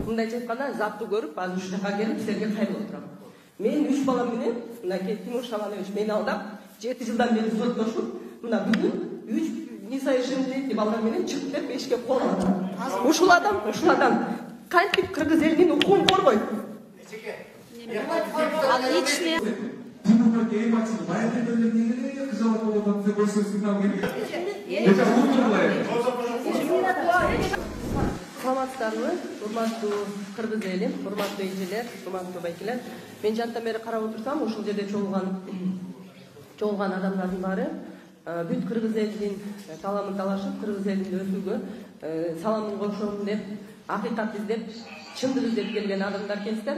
мындайча айтканда запты көрүп азыр ушул жака келип силерге кайрылып отурам. Мен 3 балам менен мынакей Тимур Шабанович мени алдап 7 жылдан бери соттошуп, мына бүгүн 3 несовершеннолетний балдар менен чыгып деп эшикке кол атам. Ушул адам кантип кыргыз элинин укугун коргойт? Саламатсыздарбы, урматтуу кыргыз элим, урматтуу эжелер, урматтуу байкелер. Мен жанттан бери карап отурсам, ушул жерде чогулган адамдардын баары бүт кыргыз элинин таламын талашып, кыргыз элинин өсүүгө саламын кошом деп, акыйкат издеп, чындык издеп келген адамдар экенсиздер.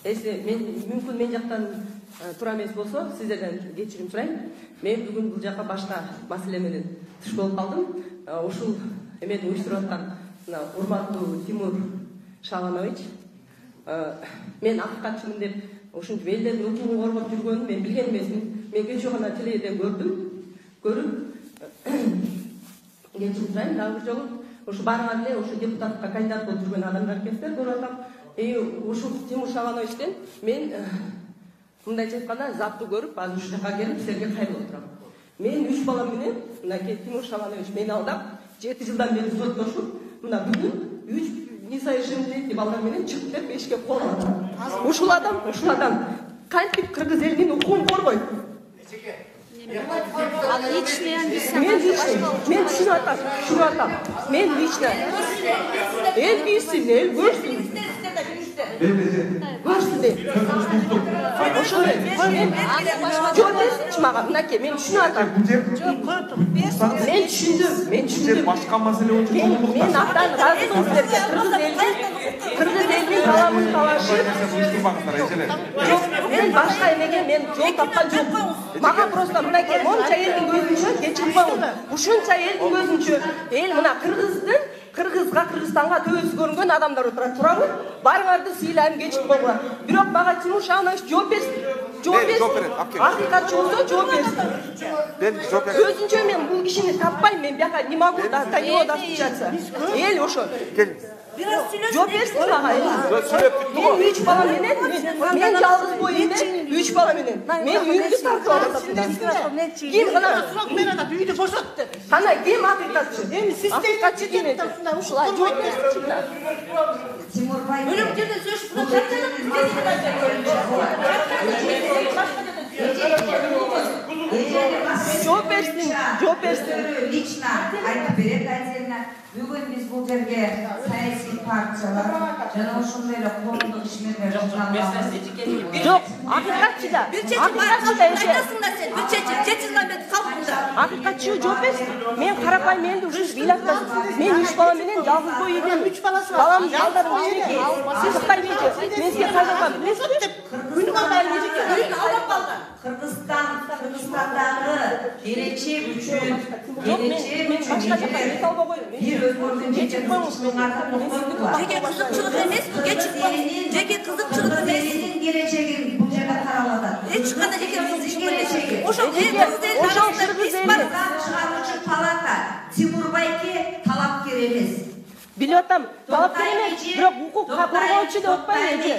Мүмкүн мен жактан туура эмес болсо, сиздерден кечирим сурайм. Мен бүгүн бул жака башка маселе менен туш болуп калдым. Ушул эмени уюштуруп аткан урматтуу Тимур Шабанович, мен акыйкатчымын деп ушунча элдердин укугун коргоп жүргөнүн мен билген эмесмин. Мен кечээ гана телевизде көрүп кечирим сурайм. Дагы бир жолу ушу барыңар эле ушу депутатка кандидат болуп жүргөн адамдар экенсиздер, көрүп атам. Ушул Тимур Шабановичтен мен мындайча айтканда запты көрүп азыр ушул жака келип силерге кайрылып отурам. Мен 3 балам менен мынакей Тимур Шабанович мени алдап 7 жылдан бери соттошуп, мына бүгүн 3 несовершеннолетний балдар менен чыгып деп эшикке кол атам. Ушул адам кантип кыргыз элинин укугун коргойт? Мен түшүнүп атам. Мен лично эл билсин, эл көрсүн. Мынакей, мен түшүнүп атам. Мен түшүндүм. Башка маселе боюнча мен абдан ыраазымын силерге. Кыргыз элинин таламын талашып. Мен башка эмеге мен жол тапкан жокмун. Мага просто мынакей монча элдин көзүнчө кечирип коюңуз. Ушунча элдин көзүнчө эл мына Кыргызстанга төбөсү көрүнгөн адамдар отурат, туурабы? Барыңарды сыйлайм, кечирип койгула. Бирок мага Тимур Шабанович жооп берсин. Акыйкатчы болсо жооп берсин. Өзүнчө мен бул кишини таппайм, мен бияка не могу до него достучаться. Эл ошо. Жооп берсин мага. Мен 3 бала менен, мен жалгыз бой эле 3 бала менен. Мен үйүмдү тартып атасыңдар. Ким гана мен ата үйдү бошот деп. Кана ким акыйкатчы? Эми Акыйкатчы ким? Ушулай жооп берсин. Тимурбай. Өлүм жерде сөз кылып жооп берсин. Лично айтып берет отдельно. Бүгүн биз бул жерге саясий партиялар жана ошондой эле коомдук ишмерлер Жок, акыйкатчы да. Акыйкатчы жооп берсин. Мен карапайым элди ушул бийлактан. Мен 3 бала менен жалгыз бой үйдөн 3 баласы бар. Балам балдарым кичинекей. Сиз кайбеже? Мен сизге кайрылгам. Кыргызстандагы келечек үчүн Жеке кызыкчылык эмес, жеке кызыкчылык эмес. Келечегин бул жерде каралып атат. Эч кандай жеке кызыкчылык эмес. Ошол чыгаруучу палата Тимурбайге талапкер эмес. Билип атам, талапкер эмес, бирок укук коргоочу деп атпайбы?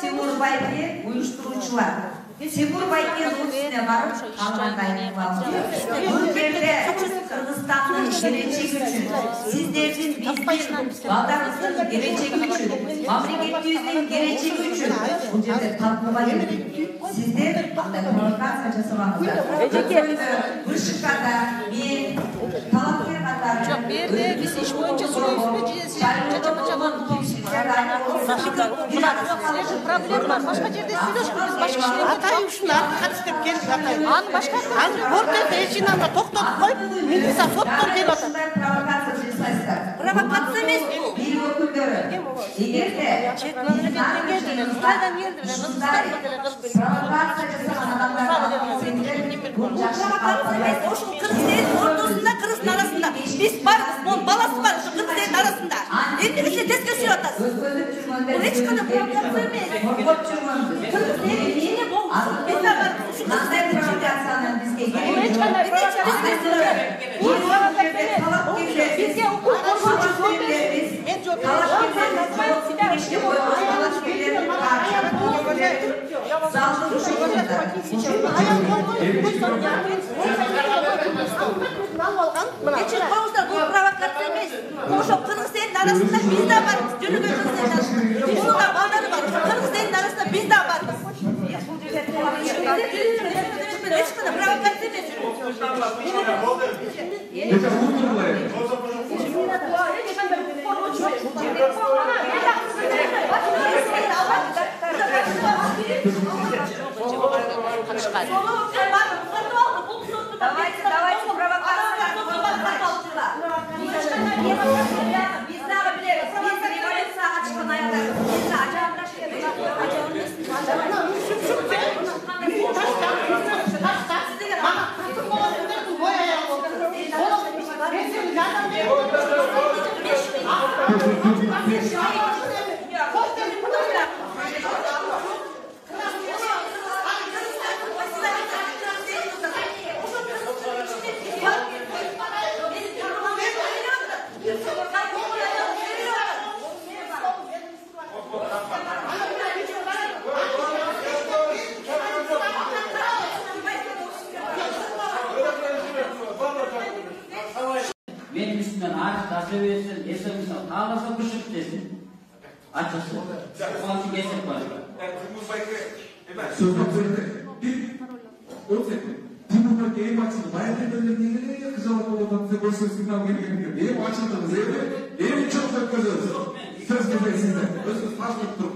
Тимурбайге уюштуруучулар. Тимурбайге үстүнө барып калгандай кылабыз. Бул жерде Кыргызстандын келечеги үчүн, сиздердин балдарыңыздын келечеги үчүн, мамлекетибиздин келечеги үчүн бул жерде талкууга келдик. Сиздер провокация жасабаңыздар. Бышыкканда мен талапкер катары Жок, берде биз иш боюнча сүйлөйбүзбү же проблема бар. Башка жерде сүйлөшүбүз, башка иштерге атайын ушуну акыйкат издеп келдик атайын. Аны башка ортодо эшинаны токтотуп коюп, милиция соттор келип атат. Провокация жасайсыздар. Провокация эмес бул. Бир өкүлдөрү эгерде Чет мамлекеттен келдилер, Кытайдан келдилер, Кыргызстандан провокация жасаган адамдарга ошол кыргыз эл ортосунда, кыргыздын арасында биз барбыз, монун баласы бар, ошо кыргыз элдин арасында. Эмне сиз тескери сүйлөп атасыз? Бул эч кандай провокация эмес. Кыргыз эл эмне болду? Биз ага ушу кыргыз элдин провокацияны бизге Эч кандай провокация эмес. Бизге укук коргоочу жооп берсин. мен жооп залды Geçin koyuzlar bu provokasyon емес. Ошо Кыргыз элинин арасында биз да барбыз. Жөнөкөй Кыргыз элинин арасында. Бунун да балдары бар. Кыргыз элинин арасында биз да барбыз. Эч кандай провокация эмес. Давайте провокация. Biz daha biliriz. Biz revolüsyon açıktan ayaklarız. Biz de Benim üstümden artık taşı versin, esermişsen ağlarsa kuşuk desin. Açıkçası. Onun için geçip var. Timur'da game açıldı. Bayağı niye kızarlık olan size böyle sözünden gelmiyor. Game açıldınız. Evi çok çok kızıyorsunuz. Söz nefesinde. Özünüz fark tuttum.